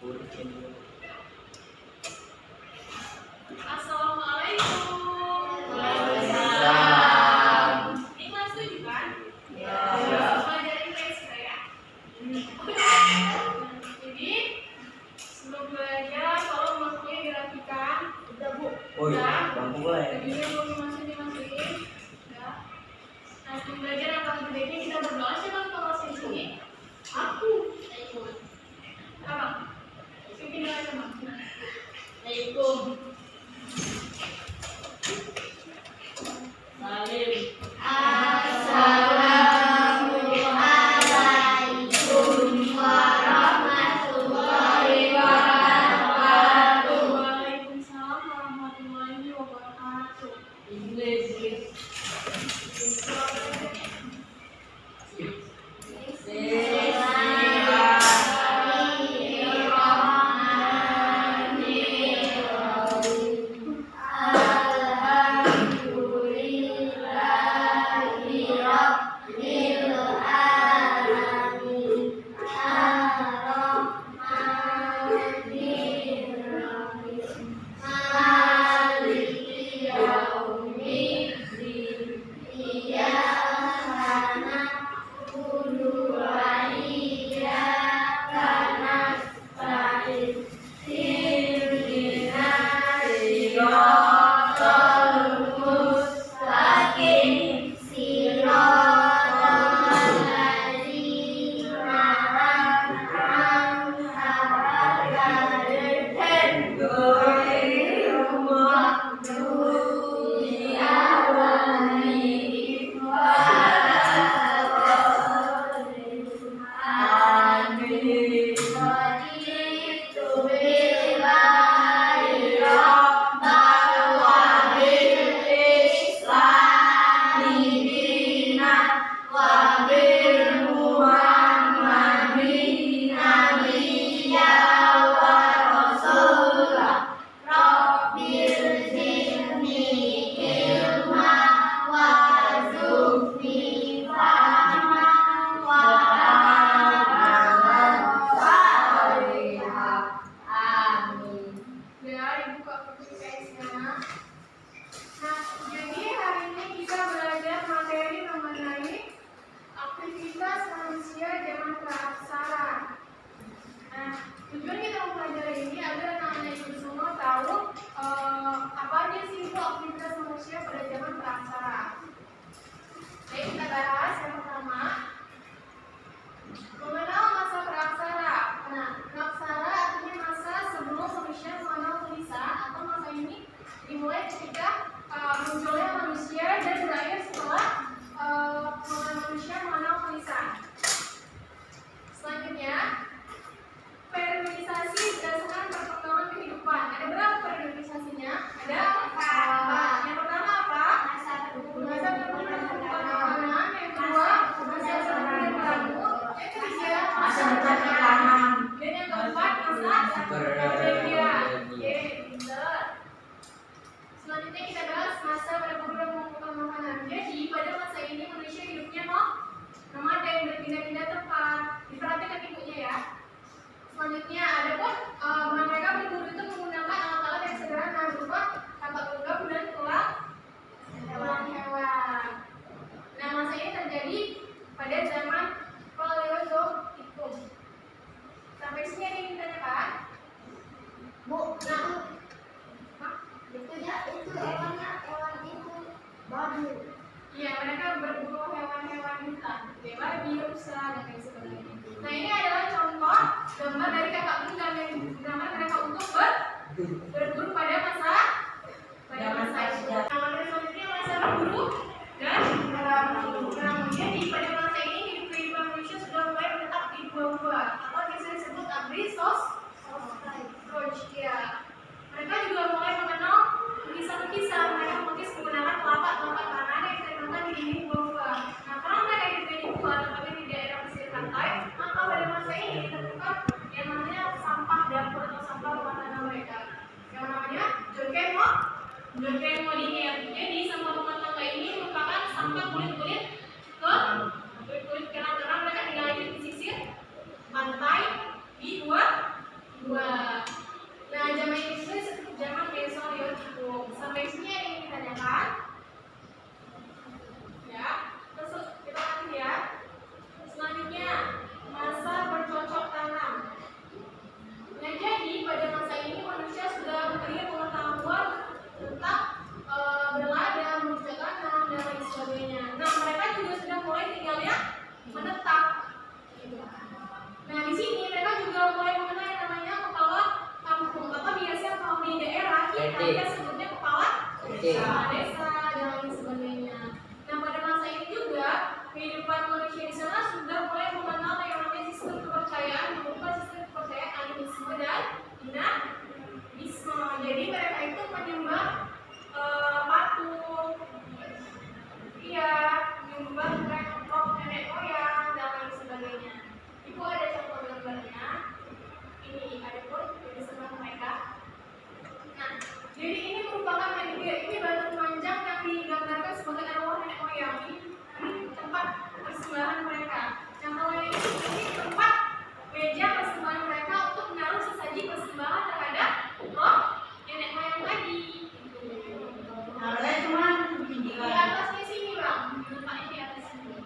Assalamualaikum. Ini kelas 7 kan? Ya. Pelajarin teks ya. Jadi sebelum belajar tolong bangkunya dirapikan. Udah Bu. Udah. Bangku boleh. Bajunya belum dimasukin. Udah. Nah sebelum belajar apa sebaiknya kita berdoa. Siapa yang tahu di sini? Aku. Apa? Bikin doa sama. Assalamualaikum. Salim. Assalamualaikum warahmatullahi wabarakatuh. Waalaikumsalam warahmatullahi wabarakatuh. Inggris. Selanjutnya ada pun mereka berburu itu menggunakan alat-alat yang sederhana berupa tapak logam dan tulang hewan. Nah masa ini terjadi pada zaman Paleozoikum. Sampai sini ada yang ditanyakan? Bu, nah, itu hewannya hewan itu babi. Iya, mereka berburu hewan-hewan hutan, babi, rusa dan lain sebagainya. Nah ini adalah contoh gambar dari kakak tunggal yang digunakan mereka untuk berburu pada masa itu. Nah, selanjutnya masa berburu dan kemudian di pada masa ini hidup kehidupan manusia sudah mulai menetap di gua-gua atau biasa disebut ya. Mereka juga mulai mengenal lukisan-lukisan. Mereka melukis menggunakan telapak tangan yang ditempelkan di dinding gua-gua. Nah, karena mereka hidup di gua, tetapi di daerah pesisir pantai, maka pada masa ini ditemukan yang namanya sampah dapur atau sampah rumah tangga mereka. Yang namanya kita sebutnya kepala desa dan lain sebagainya. Nah, pada masa ini juga kehidupan manusia di sana sudah mulai mengenal yang namanya sistem kepercayaan, berupa sistem kepercayaan animisme dan dinamisme. Jadi mereka itu menyembah patung, menyembah roh nenek moyang dan lain sebagainya. Ibu ada contoh gambarnya. Ini ada pun di sebelah mereka. Nah, jadi ini merupakan ini batu panjang yang digambarkan sebagai arwah nenek moyang. Ini tempat persembahan mereka. Yang kalau ini tempat meja persembahan mereka untuk menaruh sesaji persembahan terhadap roh nenek moyang tadi. Di atasnya sini bang, letaknya di atas sini.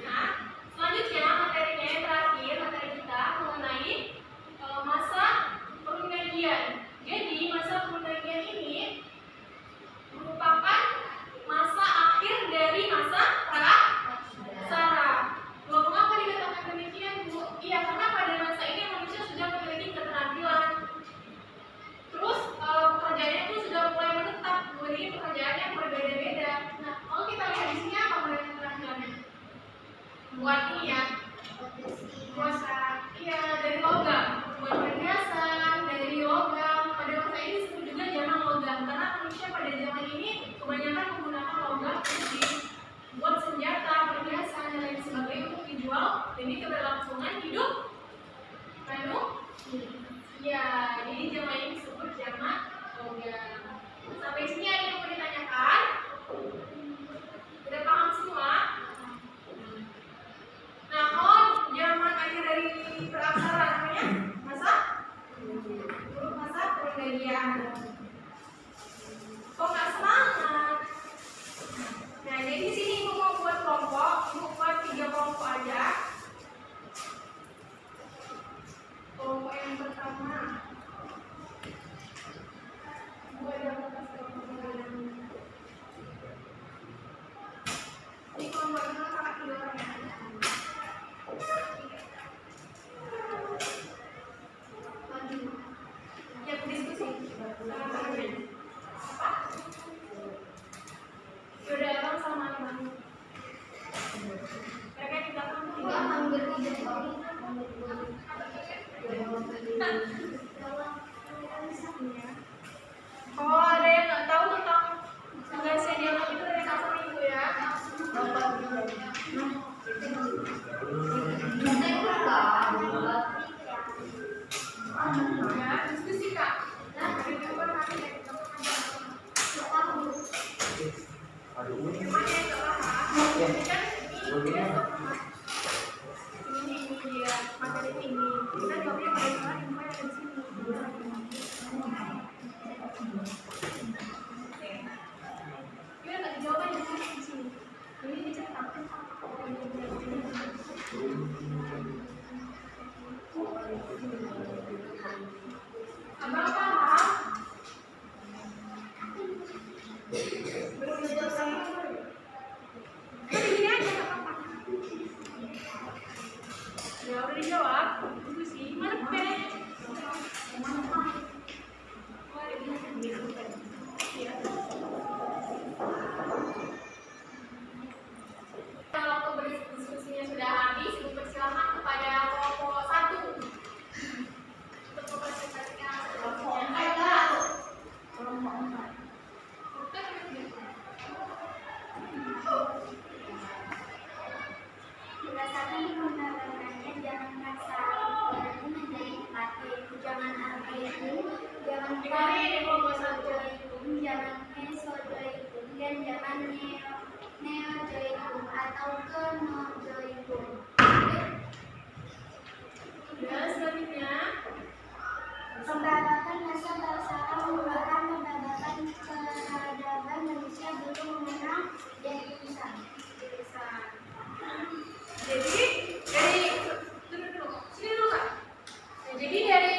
Nah, selanjutnya materinya yang terakhir materi kita mengenai masa perundingan. Jadi masa perundingan ini merupakan masa akhir dari masa prasara. Loh, mengapa dikatakan demikian, Bu? Iya, karena pada masa ini manusia sudah memiliki keterampilan. Terus pekerjaannya itu sudah mulai menetap, memiliki pekerjaan yang berbeda-beda. Nah, kalau kita lihat di sini apa mereka keterampilannya? Buat ini ya, dari logam, buat perhiasan dari logam. Pada masa ini disebut juga zaman logam karena manusia pada zaman ini kebanyakan menggunakan logam untuk buat senjata, perhiasan dan lain sebagainya untuk dijual. Jadi keberlangsungan hidup ya, jadi zaman ini disebut zaman logam. Sampai sini ada yang mau ditanyakan? Udah paham semua? Nah, kalau zaman akhir dari praksara namanya masa perundingan. Kok nggak semangat? Nah, jadi di sini ibu mau buat kelompok, ibu buat 3 kelompok aja. Kelompok yang pertama, ibu ada ini kelompok yang sangat 3 orang ya. Ya, diskusi. Apa? Sudah abang sama abang. Mereka kita oh, ada yang nggak tahu tentang tugasnya dialog itu dari kakak ibu ya. Ya, diskusi kak. Ini dia materi ini. Kita jawabnya pada saat info yang ada di sini. Kita nggak dijawab di sini. Ini dicetak. Abang paham? Belum selesai. Ini aja nggak apa-apa. Ya udah dijawab. Itu sih. Mana pennya? Kalau waktu berdiskusinya sudah habis, ibu persilahkan kepada kelompok 1 untuk mempresentasikan hasilnya. Kelompok 4. Berdasarkan pendapatannya, jangan maksa berarti menjadi empati. Jangan artiku, jangan parjoikum, jangan mesojoikum, dan jangan neojoikum atau kenojoikum. Dan selanjutnya, pembabakan masa prasara merupakan pembabakan peradaban manusia belum mengenal definisi. Jadi dari sini dulu kak. Nah, jadi dari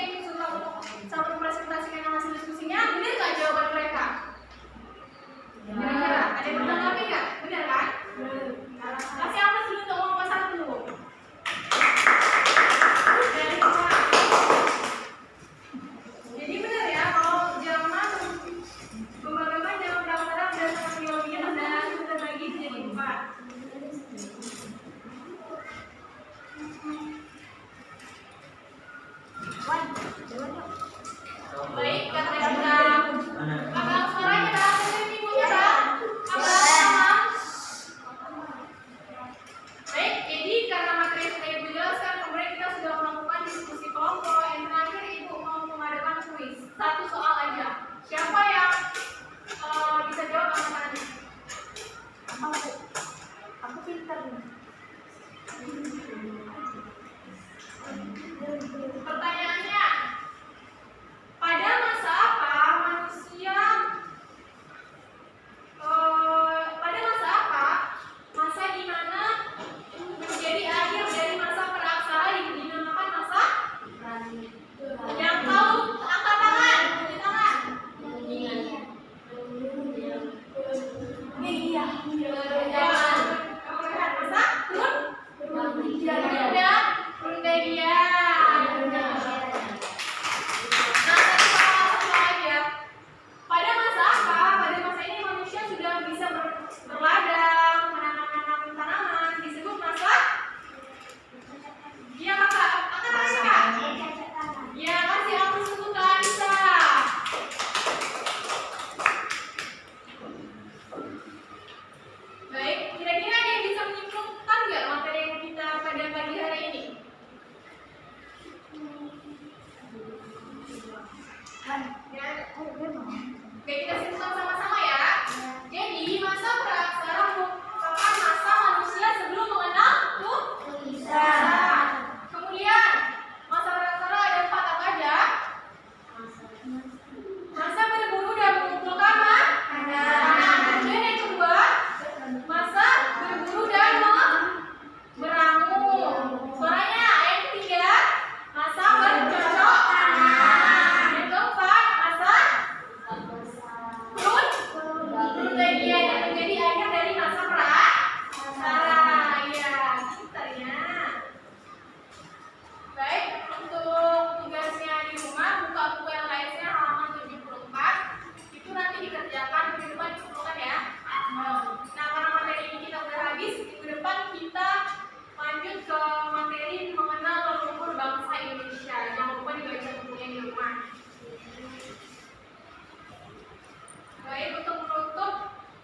satu presentasikan hasil diskusinya, benar nggak jawaban mereka? Benar. Ada yang bertanggapi nggak? Benar kan? Kasih apa dulu untuk kelompok 1? Oke, kita simpulkan sama-sama ya. Jadi masa pra-sejarah merupakan masa manusia sebelum mengenal Tuhan. Kemudian masa pra-sejarah ada 4 apa aja? Masa berburu dan mengumpulkan makanan. Kemudian yang kedua, masa berburu dan meramu. Suaranya. Yang ketiga, masa bercocok tanam. Yang keempat, masa perjanjian yang menjadi akhir dari masa pra-sejarah. Ya, pintar ya. Baik, untuk tugasnya di rumah buka buku yang lainnya halaman 74. Itu nanti dikerjakan minggu depan disempurnakan ya. Nah, karena materi ini kita udah habis, minggu depan kita lanjut ke materi mengenal leluhur bangsa Indonesia. Jangan lupa dibaca bukunya di rumah. Baik, untuk menutup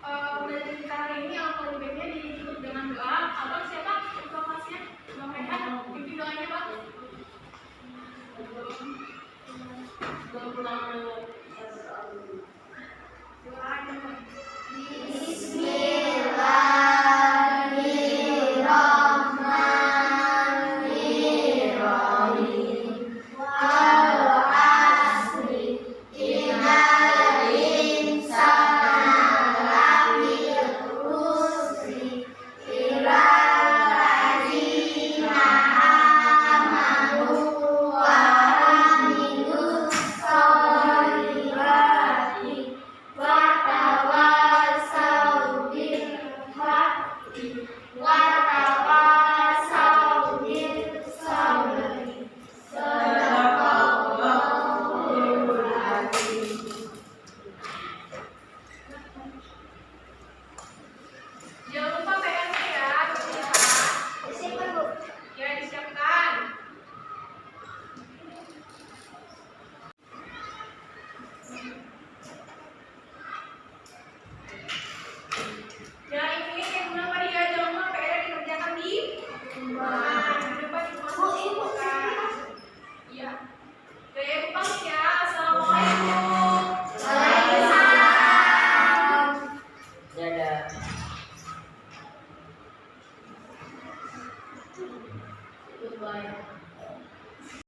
pembelajaran kita hari ini, alangkah lebih baiknya ditutup dengan doa. Abang siapa informasinya? Bang Rehan, pimpin doanya Bang. Doa.